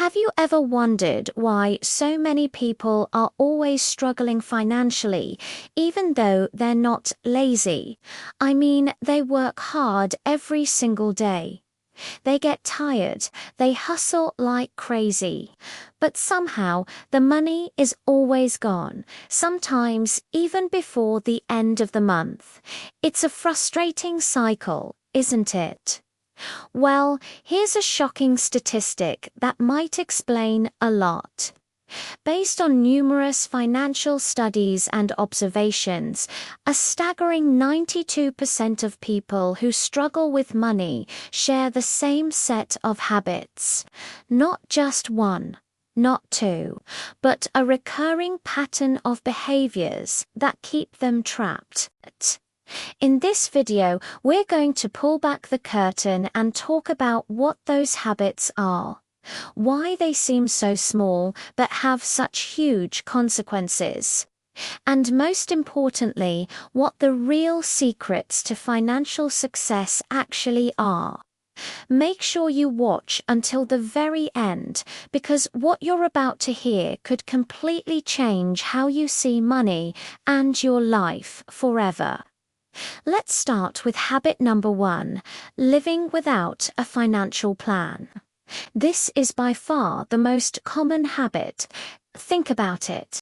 Have you ever wondered why so many people are always struggling financially, even though they're not lazy? I mean, they work hard every single day. They get tired, they hustle like crazy. But somehow, the money is always gone, sometimes even before the end of the month. It's a frustrating cycle, isn't it? Well, here's a shocking statistic that might explain a lot. Based on numerous financial studies and observations, a staggering 92% of people who struggle with money share the same set of habits. Not just one, not two, but a recurring pattern of behaviors that keep them trapped. In this video, we're going to pull back the curtain and talk about what those habits are, why they seem so small but have such huge consequences, and most importantly, what the real secrets to financial success actually are. Make sure you watch until the very end, because what you're about to hear could completely change how you see money and your life forever. Let's start with habit number 1, living without a financial plan. This is by far the most common habit. Think about it.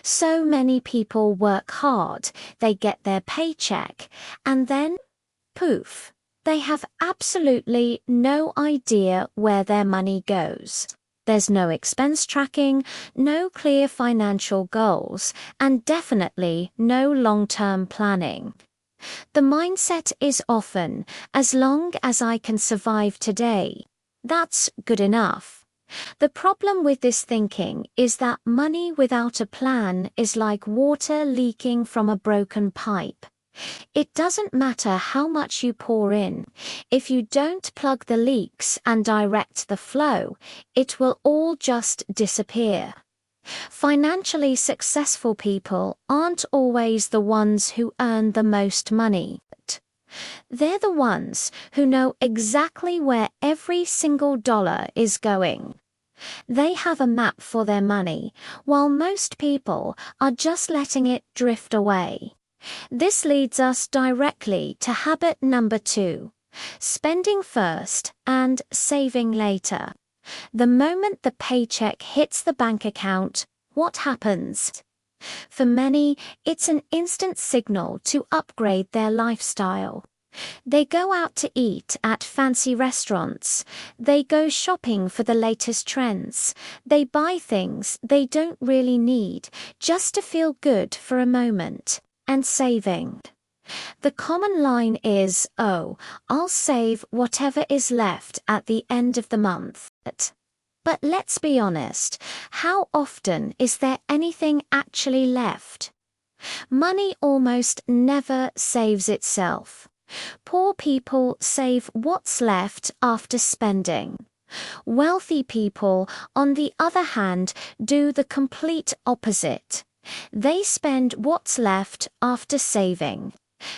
So many people work hard, they get their paycheck, and then, poof, they have absolutely no idea where their money goes. There's no expense tracking, no clear financial goals, and definitely no long-term planning. The mindset is often, as long as I can survive today, that's good enough. The problem with this thinking is that money without a plan is like water leaking from a broken pipe. It doesn't matter how much you pour in. If you don't plug the leaks and direct the flow, it will all just disappear. Financially successful people aren't always the ones who earn the most money. They're the ones who know exactly where every single dollar is going. They have a map for their money, while most people are just letting it drift away. This leads us directly to habit number 2, spending first and saving later. The moment the paycheck hits the bank account, what happens? For many, it's an instant signal to upgrade their lifestyle. They go out to eat at fancy restaurants. They go shopping for the latest trends. They buy things they don't really need just to feel good for a moment. And saving. The common line is, oh, I'll save whatever is left at the end of the month. But let's be honest, how often is there anything actually left? Money almost never saves itself. Poor people save what's left after spending. Wealthy people, on the other hand, do the complete opposite. They spend what's left after saving.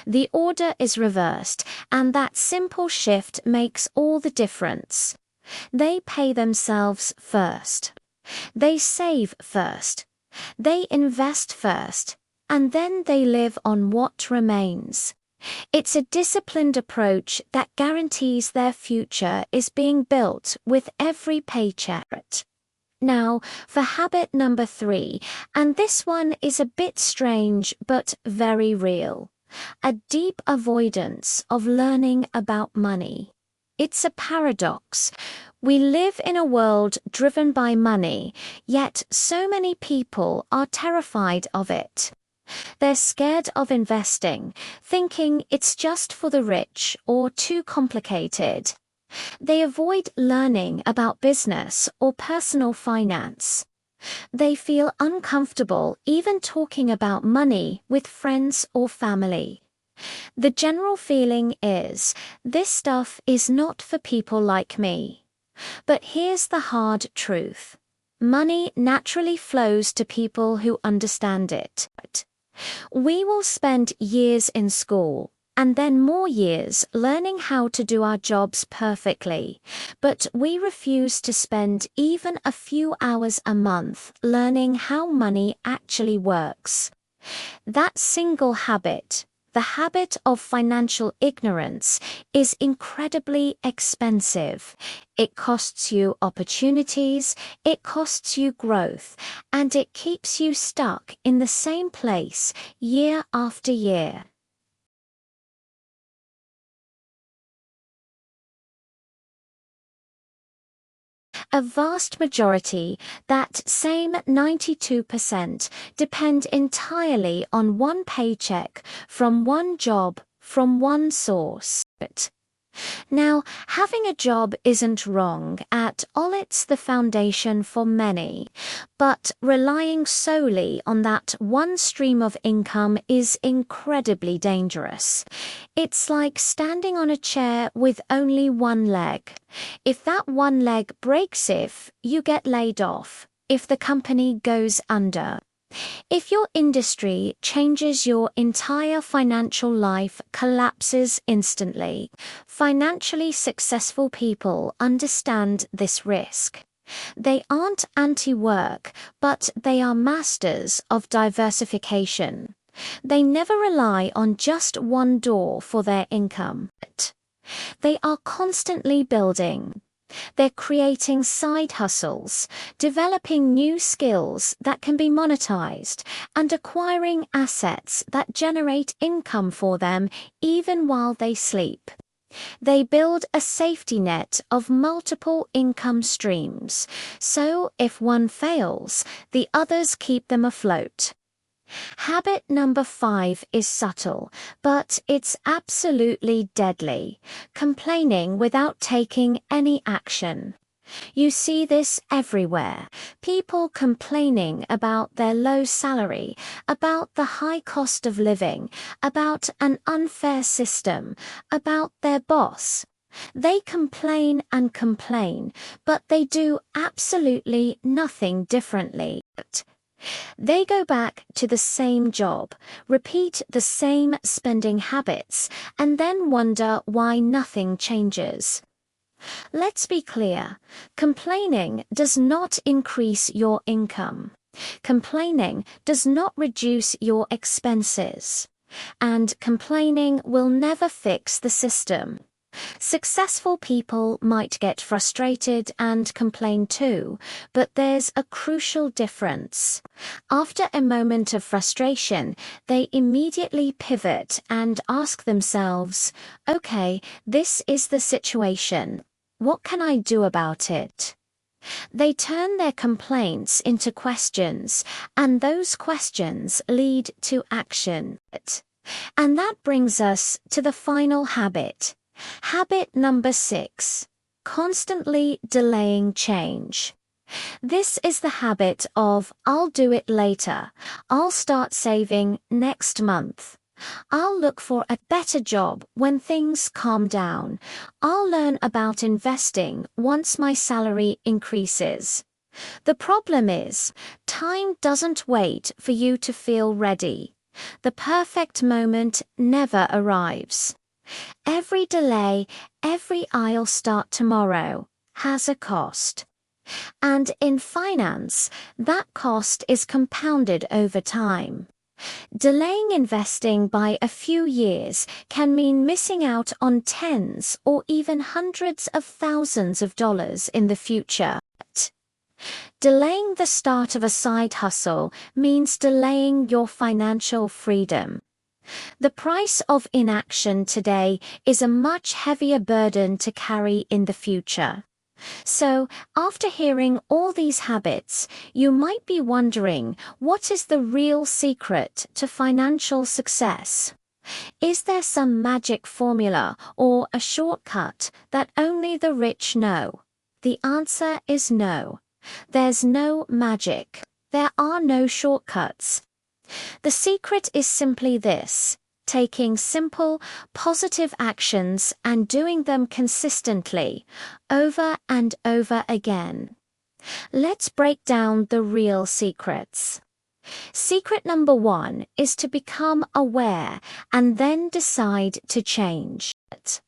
The order is reversed, and that simple shift makes all the difference. They pay themselves first. They save first. They invest first, and then they live on what remains. It's a disciplined approach that guarantees their future is being built with every paycheck. Now, for habit number 3, and this one is a bit strange but very real. A deep avoidance of learning about money. It's a paradox. We live in a world driven by money, yet so many people are terrified of it. They're scared of investing, thinking it's just for the rich or too complicated. They avoid learning about business or personal finance. They feel uncomfortable even talking about money with friends or family. The general feeling is, this stuff is not for people like me. But here's the hard truth. Money naturally flows to people who understand it. We will spend years in school, and then more years learning how to do our jobs perfectly. But we refuse to spend even a few hours a month learning how money actually works. That single habit, the habit of financial ignorance, is incredibly expensive. It costs you opportunities, it costs you growth, and it keeps you stuck in the same place year after year. A vast majority, that same 92%, depend entirely on one paycheck, from one job, from one source. Now, having a job isn't wrong at all, it's the foundation for many, but relying solely on that one stream of income is incredibly dangerous. It's like standing on a chair with only one leg. If that one leg breaks, if you get laid off, if the company goes under, if your industry changes, your entire financial life collapses instantly. Financially successful people understand this risk. They aren't anti-work, but they are masters of diversification. They never rely on just one door for their income. They are constantly building. They're creating side hustles, developing new skills that can be monetized, and acquiring assets that generate income for them even while they sleep. They build a safety net of multiple income streams, so if one fails, the others keep them afloat. Habit number 5 is subtle, but it's absolutely deadly: complaining without taking any action. You see this everywhere. People complaining about their low salary, about the high cost of living, about an unfair system, about their boss. They complain and complain, but they do absolutely nothing differently. They go back to the same job, repeat the same spending habits, and then wonder why nothing changes. Let's be clear: complaining does not increase your income. Complaining does not reduce your expenses. And complaining will never fix the system. Successful people might get frustrated and complain too, but there's a crucial difference. After a moment of frustration, they immediately pivot and ask themselves, okay, this is the situation. What can I do about it? They turn their complaints into questions, and those questions lead to action. And that brings us to the final habit. Habit number 6: constantly delaying change. This is the habit of "I'll do it later," "I'll start saving next month," "I'll look for a better job when things calm down," "I'll learn about investing once my salary increases." The problem is, time doesn't wait for you to feel ready. The perfect moment never arrives. Every delay, every "I'll start tomorrow," has a cost. And in finance, that cost is compounded over time. Delaying investing by a few years can mean missing out on tens or even hundreds of thousands of dollars in the future. Delaying the start of a side hustle means delaying your financial freedom. The price of inaction today is a much heavier burden to carry in the future. So, after hearing all these habits, you might be wondering, what is the real secret to financial success? Is there some magic formula or a shortcut that only the rich know? The answer is no. There's no magic. There are no shortcuts. The secret is simply this: taking simple, positive actions and doing them consistently, over and over again. Let's break down the real secrets. Secret number 1 is to become aware and then decide to change it.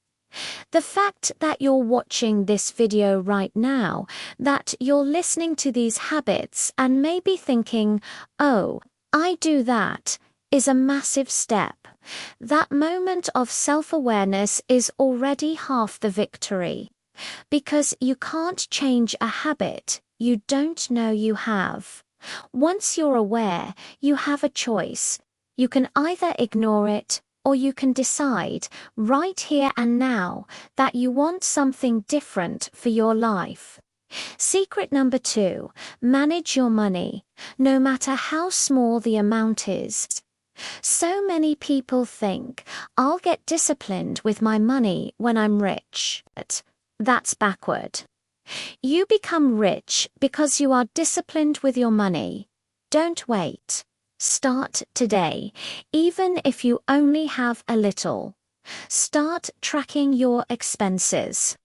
The fact that you're watching this video right now, that you're listening to these habits and maybe thinking, oh, I do that, is a massive step. That moment of self-awareness is already half the victory. Because you can't change a habit you don't know you have. Once you're aware, you have a choice. You can either ignore it, or you can decide, right here and now, that you want something different for your life. Secret number 2, manage your money, no matter how small the amount is. So many people think, I'll get disciplined with my money when I'm rich. That's backward. You become rich because you are disciplined with your money. Don't wait. Start today, even if you only have a little. Start tracking your expenses.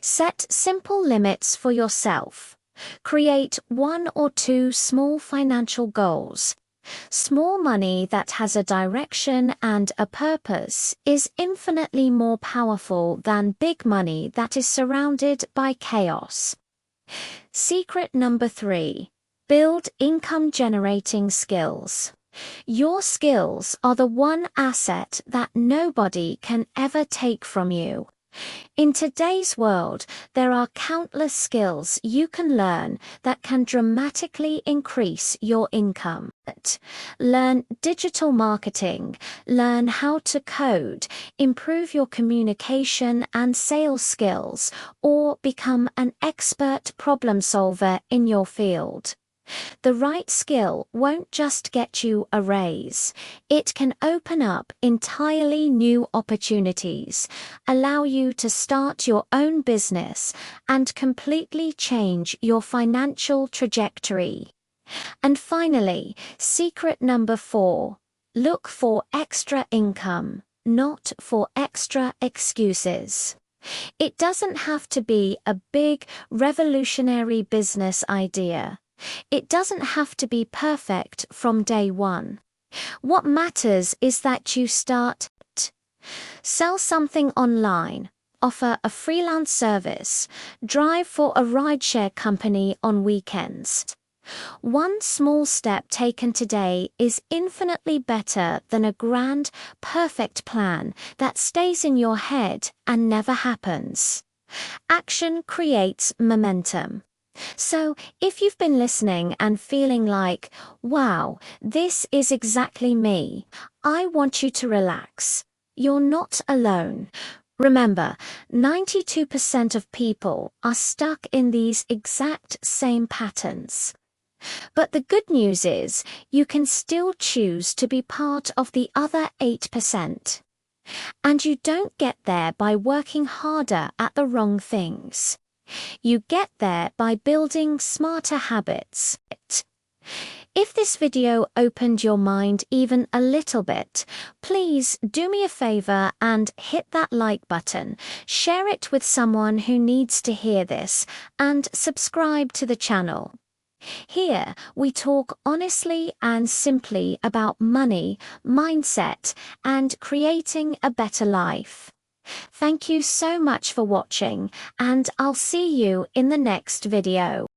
Set simple limits for yourself. Create 1 or 2 small financial goals. Small money that has a direction and a purpose is infinitely more powerful than big money that is surrounded by chaos. Secret number 3. Build income-generating skills. Your skills are the one asset that nobody can ever take from you. In today's world, there are countless skills you can learn that can dramatically increase your income. Learn digital marketing, learn how to code, improve your communication and sales skills, or become an expert problem solver in your field. The right skill won't just get you a raise. It can open up entirely new opportunities, allow you to start your own business, and completely change your financial trajectory. And finally, secret number 4. Look for extra income, not for extra excuses. It doesn't have to be a big, revolutionary business idea. It doesn't have to be perfect from day one. What matters is that you start. Sell something online, offer a freelance service, drive for a rideshare company on weekends. One small step taken today is infinitely better than a grand, perfect plan that stays in your head and never happens. Action creates momentum. So, if you've been listening and feeling like, wow, this is exactly me, I want you to relax. You're not alone. Remember, 92% of people are stuck in these exact same patterns. But the good news is, you can still choose to be part of the other 8%. And you don't get there by working harder at the wrong things. You get there by building smarter habits. If this video opened your mind even a little bit, please do me a favor and hit that like button, share it with someone who needs to hear this, and subscribe to the channel. Here, we talk honestly and simply about money, mindset, and creating a better life. Thank you so much for watching, and I'll see you in the next video.